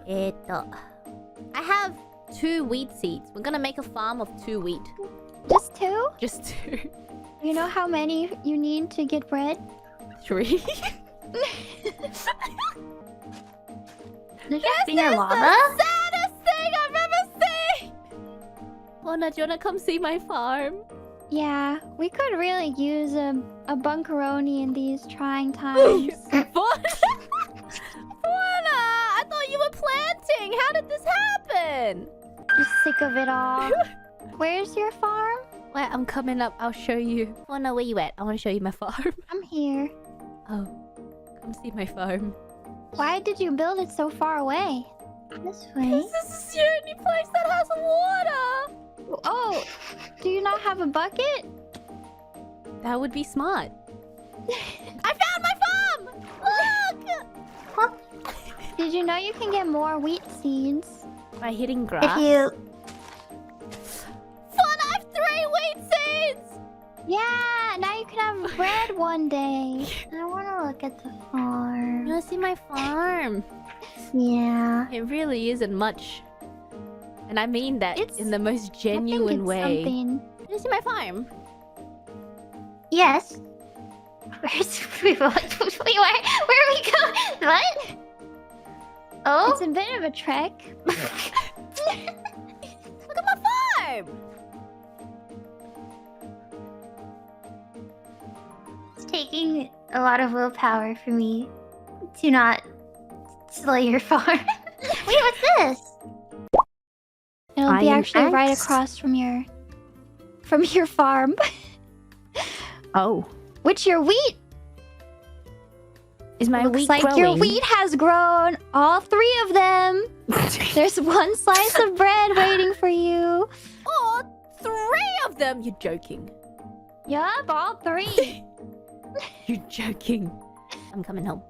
I have 2 wheat seeds. We're gonna make a farm of 2 wheat. Just 2? Just 2. You know how many you need to get bread? 3. Did you see your lava? Saddest thing I've ever seen! Mona, do you wanna come see my farm? Yeah, we could really use a bunkeroni in these trying times. Mona, I thought you were planting! How did this happen? Just sick of it all. Where's your farm? Wait, I'm coming up. I'll show you. Mona, where you at? I wanna show you my farm. I'm here. Oh, come see my farm. Why did you build it so far away? This way. This is the only place that has water! Oh, do you not have a bucket? That would be smart. I found my farm! Look! Did you know you can get more wheat seeds? By hitting grass? If you... Fun, I have 3 wheat seeds! Yeah, now you can have bread one day. I want to look at the You farm. wanna see my farm? Yeah. It really isn't much. And I mean that in the most genuine way. Something. You wanna see my farm? Yes. Wait, where are we going? What? Oh? It's a bit of a trek. Look at my farm! It's taking a lot of willpower for me to not slay your farm. Wait, what's this? It'll be Iron actually right axe. across from your farm. Oh. Which your wheat Is my looks wheat like growing? your wheat has grown. All 3 of them. There's 1 slice of bread waiting for you. Oh, 3 of them! You're joking. Yup, all 3. You're joking. I'm coming home.